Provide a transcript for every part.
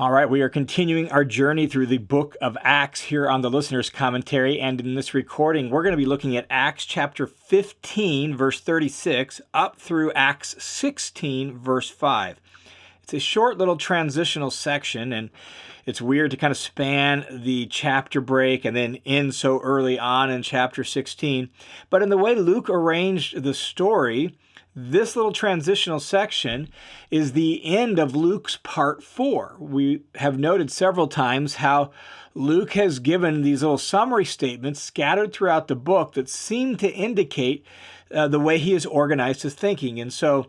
All right, we are continuing our journey through the book of Acts here on the Listener's Commentary, and in this recording, we're going to be looking at Acts chapter 15, verse 36, up through Acts 16, verse 5. It's a short little transitional section, and it's weird to kind of span the chapter break and then end so early on in chapter 16. But in the way Luke arranged the story, this little transitional section is the end of Luke's part 4. We have noted several times how Luke has given these little summary statements scattered throughout the book that seem to indicate the way he has organized his thinking. And so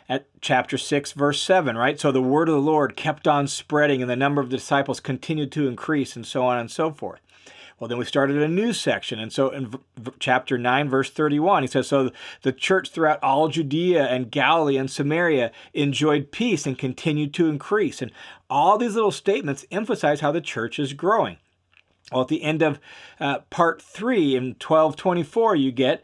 at chapter 6, verse 7, right? So the word of the Lord kept on spreading and the number of the disciples continued to increase, and so on and so forth. Well, then we started a new section. And so in chapter 9, verse 31, he says, so the church throughout all Judea and Galilee and Samaria enjoyed peace and continued to increase. And all these little statements emphasize how the church is growing. Well, at the end of part 3 in 12:24, you get,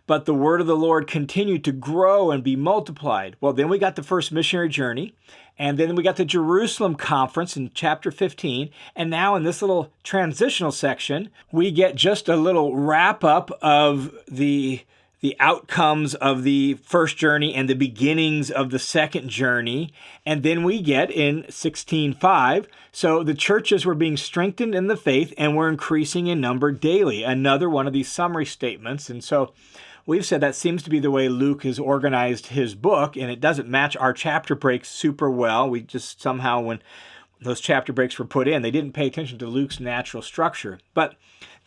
but the word of the Lord continued to grow and be multiplied. Well, then we got the first missionary journey, and then we got the Jerusalem conference in chapter 15, and now in this little transitional section, we get just a little wrap-up of the outcomes of the first journey and the beginnings of the second journey. And then we get in 16:5, so the churches were being strengthened in the faith and were increasing in number daily. Another one of these summary statements. And so we've said that seems to be the way Luke has organized his book, and it doesn't match our chapter breaks super well. We just somehow, when those chapter breaks were put in, they didn't pay attention to Luke's natural structure. But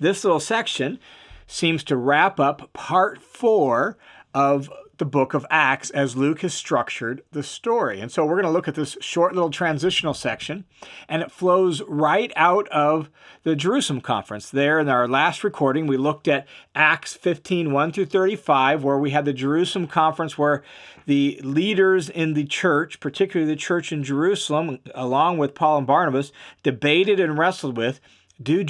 this little section seems to wrap up part 4 of the book of Acts as Luke has structured the story. And so we're going to look at this short little transitional section, and it flows right out of the Jerusalem conference. There in our last recording, we looked at Acts 15, 1 through 35, where we had the Jerusalem conference where the leaders in the church, particularly the church in Jerusalem, along with Paul and Barnabas, debated and wrestled with, do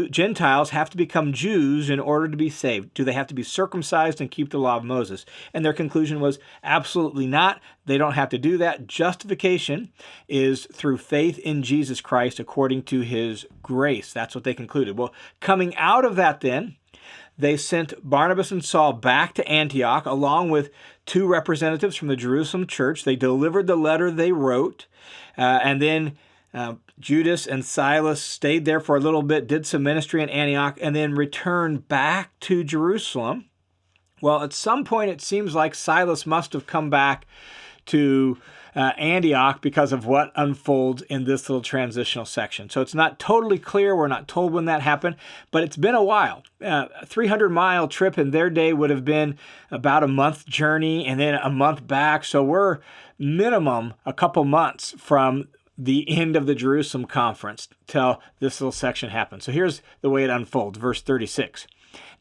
Gentiles have to become Jews in order to be saved? Do they have to be circumcised and keep the law of Moses? And their conclusion was absolutely not. They don't have to do that. Justification is through faith in Jesus Christ according to his grace. That's what they concluded. Well, coming out of that then, they sent Barnabas and Saul back to Antioch along with 2 representatives from the Jerusalem church. They delivered the letter they wrote, and then Judas and Silas stayed there for a little bit, did some ministry in Antioch, and then returned back to Jerusalem. Well, at some point, it seems like Silas must have come back to Antioch because of what unfolds in this little transitional section. So it's not totally clear. We're not told when that happened, but it's been a while. A 300-mile trip in their day would have been about a month journey and then a month back. So we're minimum a couple months from the end of the Jerusalem conference till this little section happens. So here's the way it unfolds, verse 36.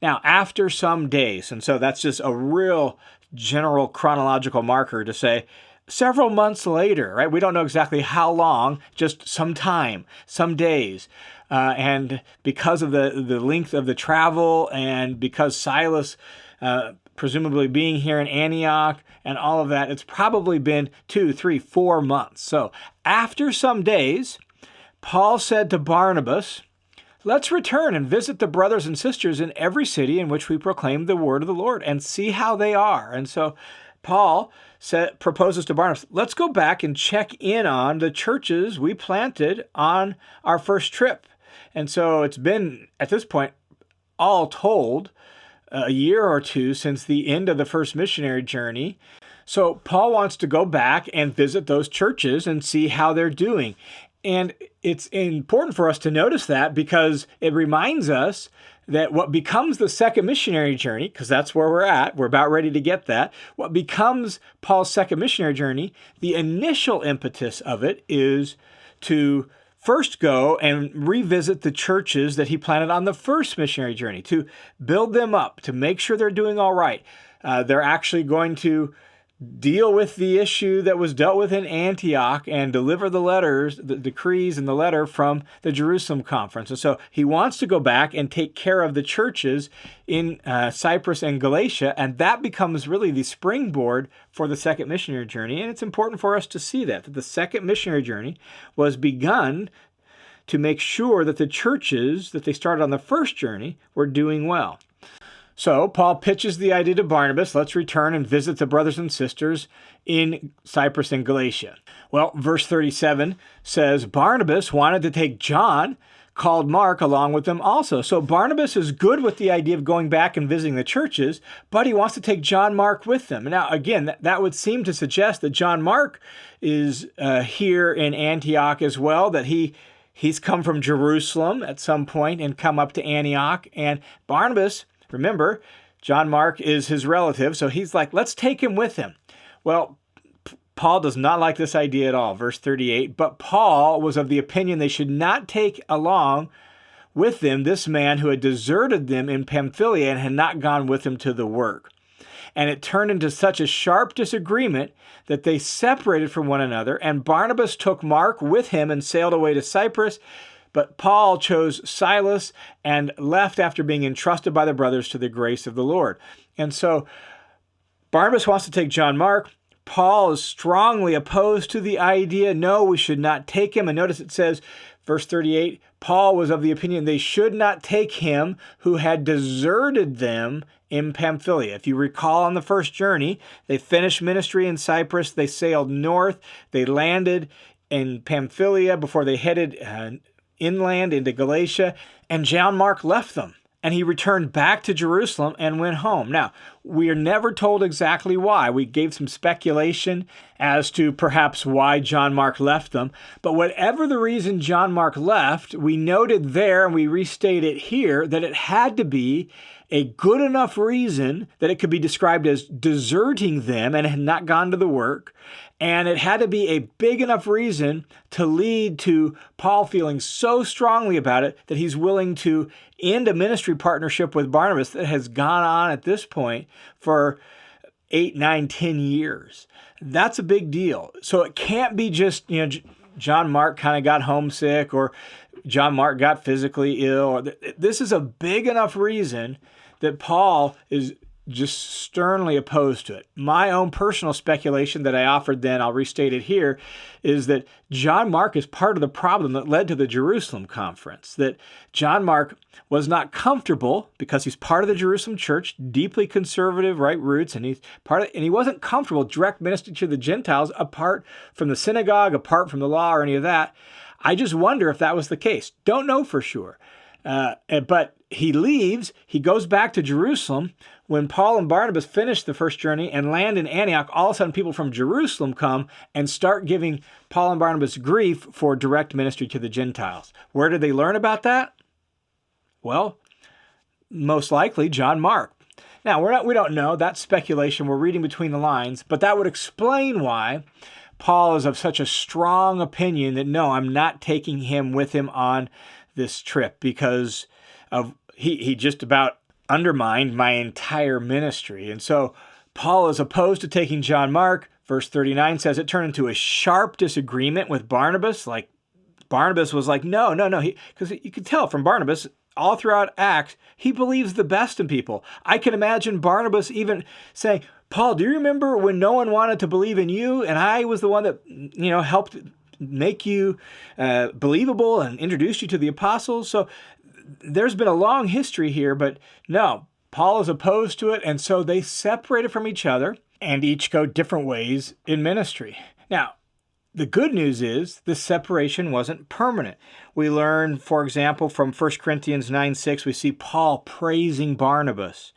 Now, after some days, and so that's just a real general chronological marker to say several months later, right? We don't know exactly how long, just some time, some days. And because of the length of the travel and because Silas presumably being here in Antioch and all of that, it's probably been 2, 3, 4 months. So after some days, Paul said to Barnabas, let's return and visit the brothers and sisters in every city in which we proclaim the word of the Lord and see how they are. And so Paul proposes to Barnabas, let's go back and check in on the churches we planted on our first trip. And so it's been, at this point, all told, a year or 2 since the end of the first missionary journey. So Paul wants to go back and visit those churches and see how they're doing. And it's important for us to notice that because it reminds us that what becomes the second missionary journey, because that's where we're at, we're about ready to get that, what becomes Paul's second missionary journey, the initial impetus of it is to first go and revisit the churches that he planted on the first missionary journey, to build them up, to make sure they're doing all right. They're actually going to deal with the issue that was dealt with in Antioch and deliver the letters, the decrees and the letter from the Jerusalem conference. And so he wants to go back and take care of the churches in Cyprus and Galatia, and that becomes really the springboard for the second missionary journey. And it's important for us to see that the second missionary journey was begun to make sure that the churches that they started on the first journey were doing well. So Paul pitches the idea to Barnabas, let's return and visit the brothers and sisters in Cyprus and Galatia. Well, verse 37 says, Barnabas wanted to take John, called Mark, along with them also. So Barnabas is good with the idea of going back and visiting the churches, but he wants to take John Mark with them. Now, again, that would seem to suggest that John Mark is here in Antioch as well, that he's come from Jerusalem at some point and come up to Antioch. And Barnabas, remember, John Mark is his relative, so he's like, let's take him with him. Well, Paul does not like this idea at all. Verse 38, but Paul was of the opinion they should not take along with them this man who had deserted them in Pamphylia and had not gone with them to the work. And it turned into such a sharp disagreement that they separated from one another, and Barnabas took Mark with him and sailed away to Cyprus. But Paul chose Silas and left after being entrusted by the brothers to the grace of the Lord. And so Barnabas wants to take John Mark. Paul is strongly opposed to the idea, no, we should not take him. And notice it says, verse 38, Paul was of the opinion they should not take him who had deserted them in Pamphylia. If you recall on the first journey, they finished ministry in Cyprus. They sailed north. They landed in Pamphylia before they headed inland into Galatia, and John Mark left them, and he returned back to Jerusalem and went home. Now, we are never told exactly why. We gave some speculation as to perhaps why John Mark left them, but whatever the reason John Mark left, we noted there, and we restate it here, that it had to be a good enough reason that it could be described as deserting them and had not gone to the work. And it had to be a big enough reason to lead to Paul feeling so strongly about it that he's willing to end a ministry partnership with Barnabas that has gone on at this point for 8, 9, 10 years. That's a big deal. So it can't be just, John Mark kind of got homesick or John Mark got physically ill. This is a big enough reason that Paul is just sternly opposed to it. My own personal speculation that I offered then, I'll restate it here, is that John Mark is part of the problem that led to the Jerusalem conference. That John Mark was not comfortable because he's part of the Jerusalem church, deeply conservative, right roots, and he wasn't comfortable direct ministering to the Gentiles apart from the synagogue, apart from the law, or any of that. I just wonder if that was the case. Don't know for sure. But he leaves, he goes back to Jerusalem. When Paul and Barnabas finish the first journey and land in Antioch, all of a sudden people from Jerusalem come and start giving Paul and Barnabas grief for direct ministry to the Gentiles. Where did they learn about that? Well, most likely John Mark. Now, we don't know. That's speculation. We're reading between the lines. But that would explain why Paul is of such a strong opinion that, no, I'm not taking him with him on this trip because of he just about undermined my entire ministry. And so Paul is opposed to taking John Mark. Verse 39 says it turned into a sharp disagreement with Barnabas. Like Barnabas was like, no. Because you could tell from Barnabas all throughout Acts, he believes the best in people. I can imagine Barnabas even saying, Paul, do you remember when no one wanted to believe in you? And I was the one that, helped make you believable and introduced you to the apostles. So there's been a long history here, but no, Paul is opposed to it, and so they separated from each other and each go different ways in ministry. Now, the good news is this separation wasn't permanent. We learn, for example, from 1 Corinthians 9:6, we see Paul praising Barnabas.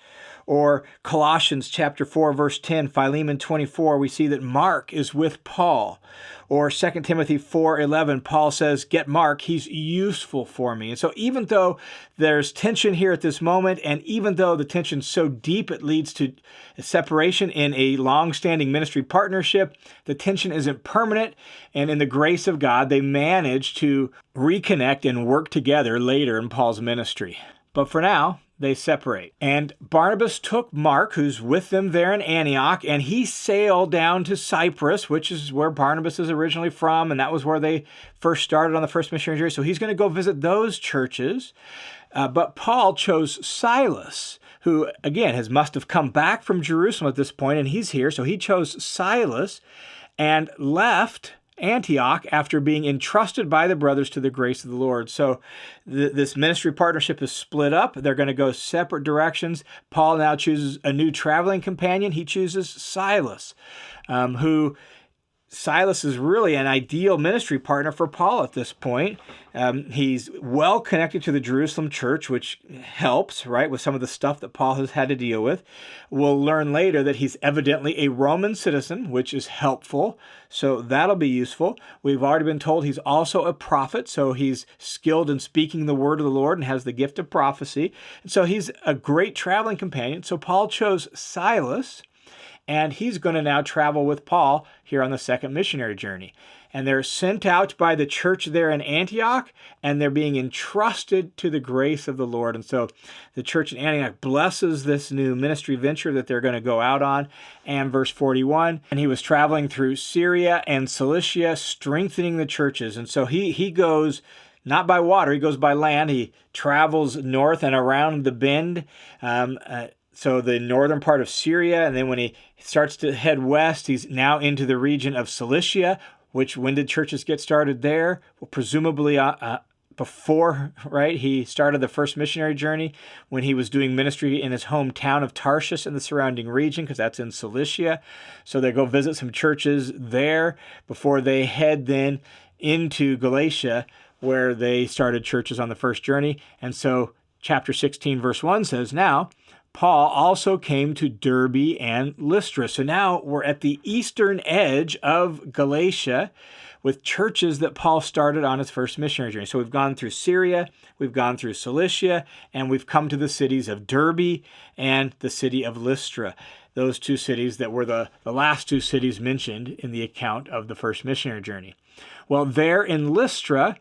Or Colossians chapter 4, verse 10, Philemon 24, we see that Mark is with Paul. Or 2 Timothy 4:11, Paul says, get Mark, he's useful for me. And so even though there's tension here at this moment, and even though the tension's so deep it leads to separation in a long-standing ministry partnership, the tension isn't permanent, and in the grace of God, they manage to reconnect and work together later in Paul's ministry. But for now, they separate. And Barnabas took Mark, who's with them there in Antioch, and he sailed down to Cyprus, which is where Barnabas is originally from, and that was where they first started on the first missionary journey. So he's going to go visit those churches. But Paul chose Silas, who, again, must have come back from Jerusalem at this point, and he's here. So he chose Silas and left Antioch after being entrusted by the brothers to the grace of the Lord. So this ministry partnership is split up. They're going to go separate directions. Paul now chooses a new traveling companion. He chooses Silas, who Silas is really an ideal ministry partner for Paul at this point. He's well connected to the Jerusalem church, which helps, right, with some of the stuff that Paul has had to deal with. We'll learn later that he's evidently a Roman citizen, which is helpful, so that'll be useful. We've already been told he's also a prophet, so he's skilled in speaking the word of the Lord and has the gift of prophecy. And so he's a great traveling companion. So Paul chose Silas, and he's going to now travel with Paul here on the second missionary journey. And they're sent out by the church there in Antioch, and they're being entrusted to the grace of the Lord. And so the church in Antioch blesses this new ministry venture that they're going to go out on. And verse 41, and he was traveling through Syria and Cilicia, strengthening the churches. And so he goes not by water, he goes by land. He travels north and around the bend, so the northern part of Syria, and then when he starts to head west, he's now into the region of Cilicia, which, when did churches get started there? Well, presumably before, right? He started the first missionary journey when he was doing ministry in his hometown of Tarshish and the surrounding region, because that's in Cilicia. So they go visit some churches there before they head then into Galatia, where they started churches on the first journey. And so chapter 16, verse 1 says, now Paul also came to Derbe and Lystra. So now we're at the eastern edge of Galatia with churches that Paul started on his first missionary journey. So we've gone through Syria, we've gone through Cilicia, and we've come to the cities of Derbe and the city of Lystra. Those two cities that were the last two cities mentioned in the account of the first missionary journey. Well, there in Lystra,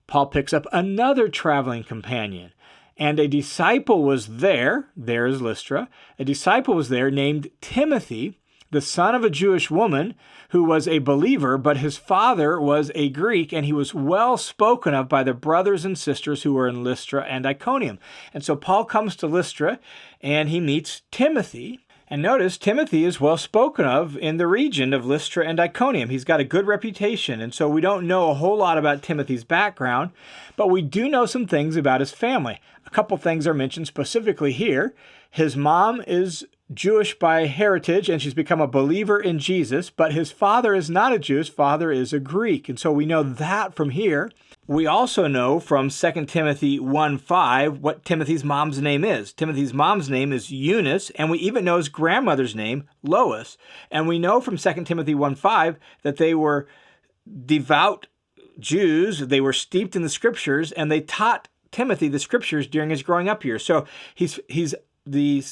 Paul picks up another traveling companion. And a disciple was there is Lystra, a disciple was there named Timothy, the son of a Jewish woman who was a believer, but his father was a Greek, and he was well spoken of by the brothers and sisters who were in Lystra and Iconium. And so Paul comes to Lystra, and he meets Timothy. And notice, Timothy is well spoken of in the region of Lystra and Iconium. He's got a good reputation, and so we don't know a whole lot about Timothy's background, but we do know some things about his family. A couple things are mentioned specifically here. His mom is Jewish by heritage, and she's become a believer in Jesus, but his father is not a Jew. His father is a Greek, and so we know that from here. We also know from 2 Timothy 1:5 what Timothy's mom's name is. Timothy's mom's name is Eunice, and we even know his grandmother's name, Lois. And we know from 2 Timothy 1:5 that they were devout Jews. They were steeped in the scriptures, and they taught Timothy the scriptures during his growing up here. So he's the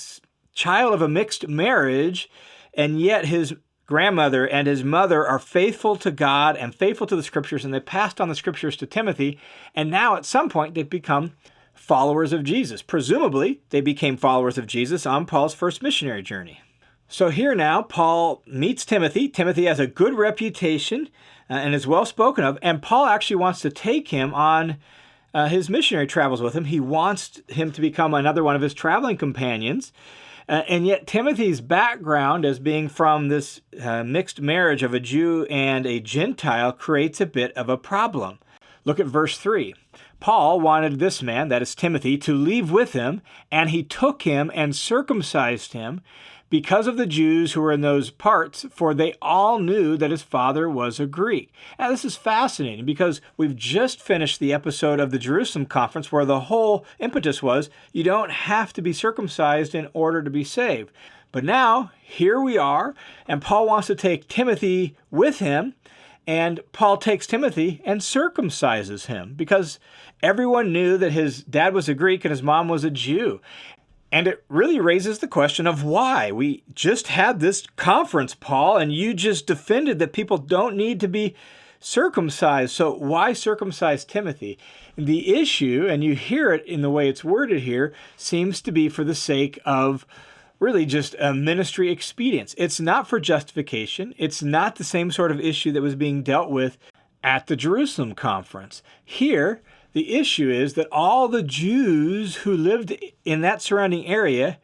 child of a mixed marriage, and yet his grandmother and his mother are faithful to God and faithful to the scriptures, and they passed on the scriptures to Timothy, and now at some point they've become followers of Jesus. Presumably, they became followers of Jesus on Paul's first missionary journey. So here now, Paul meets Timothy. Timothy has a good reputation and is well spoken of, and Paul actually wants to take him on his missionary travels with him. He wants him to become another one of his traveling companions. And yet Timothy's background as being from this mixed marriage of a Jew and a Gentile creates a bit of a problem. Look at verse 3. Paul wanted this man, that is Timothy, to leave with him, and he took him and circumcised him because of the Jews who were in those parts, for they all knew that his father was a Greek. Now, this is fascinating because we've just finished the episode of the Jerusalem conference where the whole impetus was you don't have to be circumcised in order to be saved. But now, here we are, and Paul wants to take Timothy with him, and Paul takes Timothy and circumcises him because everyone knew that his dad was a Greek and his mom was a Jew. And it really raises the question of why. We just had this conference, Paul, and you just defended that people don't need to be circumcised. So why circumcise Timothy? The issue, and you hear it in the way it's worded here, seems to be for the sake of really just a ministry expedience. It's not for justification. It's not the same sort of issue that was being dealt with at the Jerusalem conference. Here, the issue is that all the Jews who lived in that surrounding area,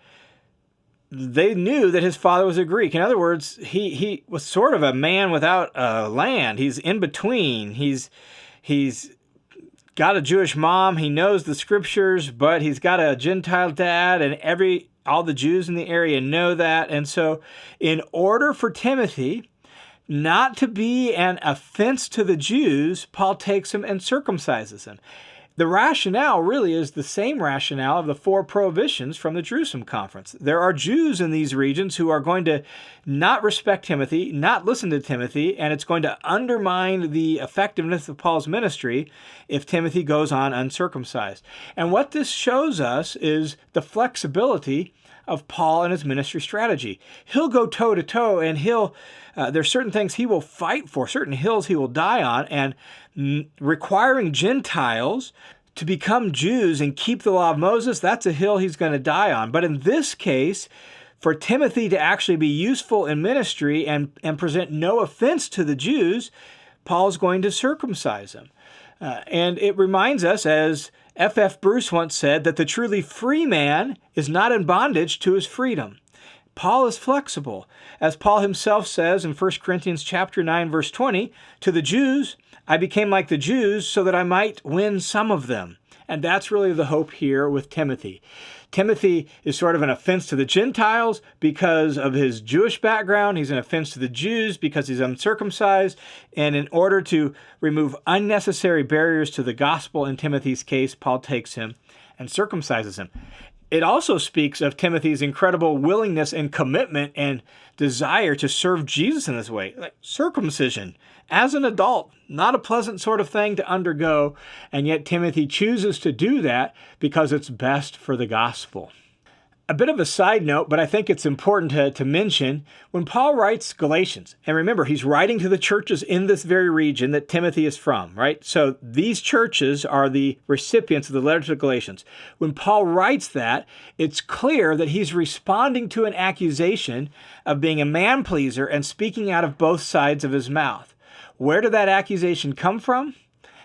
they knew that his father was a Greek. In other words, he was sort of a man without land. He's in between. He's got a Jewish mom. He knows the scriptures, but he's got a Gentile dad, and all the Jews in the area know that. And so in order for Timothy not to be an offense to the Jews, Paul takes him and circumcises him. The rationale really is the same rationale of the 4 prohibitions from the Jerusalem conference. There are Jews in these regions who are going to not respect Timothy, not listen to Timothy, and it's going to undermine the effectiveness of Paul's ministry if Timothy goes on uncircumcised. And what this shows us is the flexibility of Paul and his ministry strategy. He'll go toe to toe, and there's certain things he will fight for, certain hills he will die on, and requiring Gentiles to become Jews and keep the law of Moses, that's a hill he's going to die on. But in this case, for Timothy to actually be useful in ministry and present no offense to the Jews, Paul's going to circumcise him. And it reminds us, as F. Bruce once said, that the truly free man is not in bondage to his freedom. Paul is flexible. As Paul himself says in 1 Corinthians chapter 9, verse 20, to the Jews, I became like the Jews so that I might win some of them. And that's really the hope here with Timothy. Timothy is sort of an offense to the Gentiles because of his Jewish background. He's an offense to the Jews because he's uncircumcised. And in order to remove unnecessary barriers to the gospel in Timothy's case, Paul takes him and circumcises him. It also speaks of Timothy's incredible willingness and commitment and desire to serve Jesus in this way. Like circumcision, as an adult, not a pleasant sort of thing to undergo, and yet Timothy chooses to do that because it's best for the gospel. A bit of a side note, but I think it's important to mention, when Paul writes Galatians, and remember, he's writing to the churches in this very region that Timothy is from, right? So these churches are the recipients of the letter to the Galatians. When Paul writes that, it's clear that he's responding to an accusation of being a man-pleaser and speaking out of both sides of his mouth. Where did that accusation come from?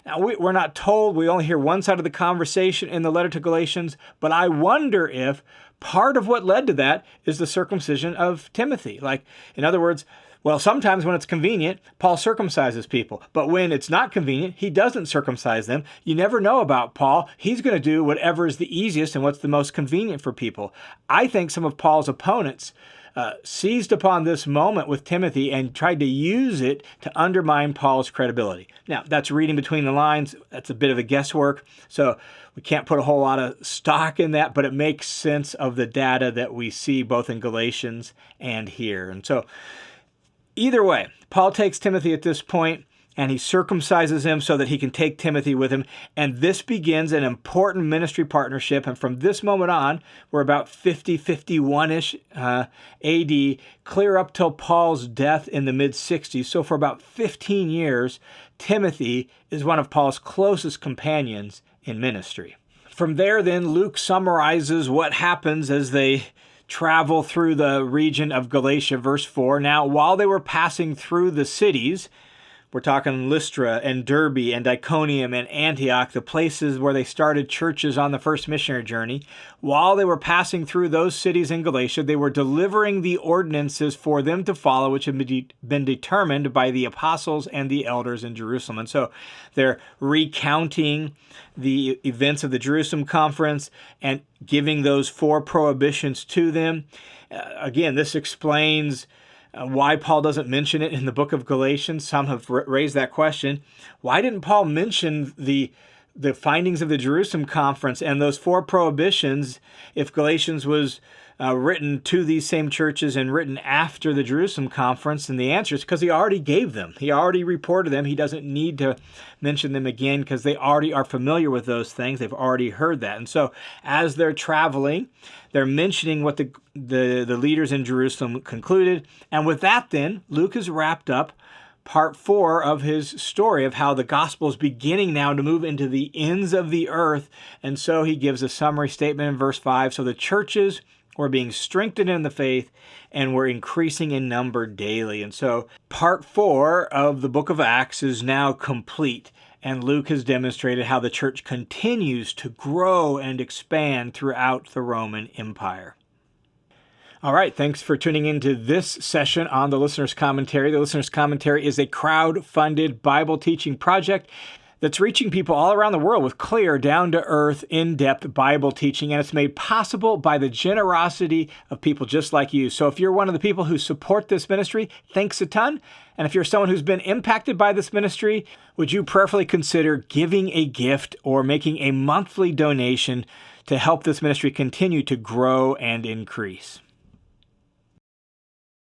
Now, we're not told. We only hear one side of the conversation in the letter to Galatians, but I wonder if part of what led to that is the circumcision of Timothy. Like, in other words, well, sometimes when it's convenient, Paul circumcises people, but when it's not convenient, he doesn't circumcise them. You never know about Paul. He's going to do whatever is the easiest and what's the most convenient for people. I think some of Paul's opponents seized upon this moment with Timothy and tried to use it to undermine Paul's credibility. Now, that's reading between the lines. That's a bit of a guesswork, so we can't put a whole lot of stock in that, but it makes sense of the data that we see both in Galatians and here. And so either way, Paul takes Timothy at this point, and he circumcises him so that he can take Timothy with him. And this begins an important ministry partnership. And from this moment on, we're about 51-ish AD, clear up till Paul's death in the mid-60s. So for about 15 years, Timothy is one of Paul's closest companions in ministry. From there, then, Luke summarizes what happens as they travel through the region of Galatia, verse 4. Now, while they were passing through the cities, we're talking Lystra and Derbe and Iconium and Antioch, the places where they started churches on the first missionary journey. While they were passing through those cities in Galatia, they were delivering the ordinances for them to follow, which had been determined by the apostles and the elders in Jerusalem. And so they're recounting the events of the Jerusalem conference and giving those 4 prohibitions to them. Again, this explains why Paul doesn't mention it in the book of Galatians. Some have raised that question. Why didn't Paul mention the findings of the Jerusalem conference and those 4 prohibitions if Galatians was written to these same churches and written after the Jerusalem conference? And the answer is because he already gave them. He already reported them. He doesn't need to mention them again because they already are familiar with those things. They've already heard that. And so as they're traveling, they're mentioning what the leaders in Jerusalem concluded. And with that then, Luke has wrapped up part 4 of his story of how the gospel is beginning now to move into the ends of the earth. And so he gives a summary statement in verse 5. So the churches were being strengthened in the faith and were increasing in number daily. And so part 4 of the book of Acts is now complete. And Luke has demonstrated how the church continues to grow and expand throughout the Roman Empire. All right, thanks for tuning into this session on the Listener's Commentary. The Listener's Commentary is a crowd-funded Bible teaching project that's reaching people all around the world with clear, down-to-earth, in-depth Bible teaching, and it's made possible by the generosity of people just like you. So if you're one of the people who support this ministry, thanks a ton. And if you're someone who's been impacted by this ministry, would you prayerfully consider giving a gift or making a monthly donation to help this ministry continue to grow and increase?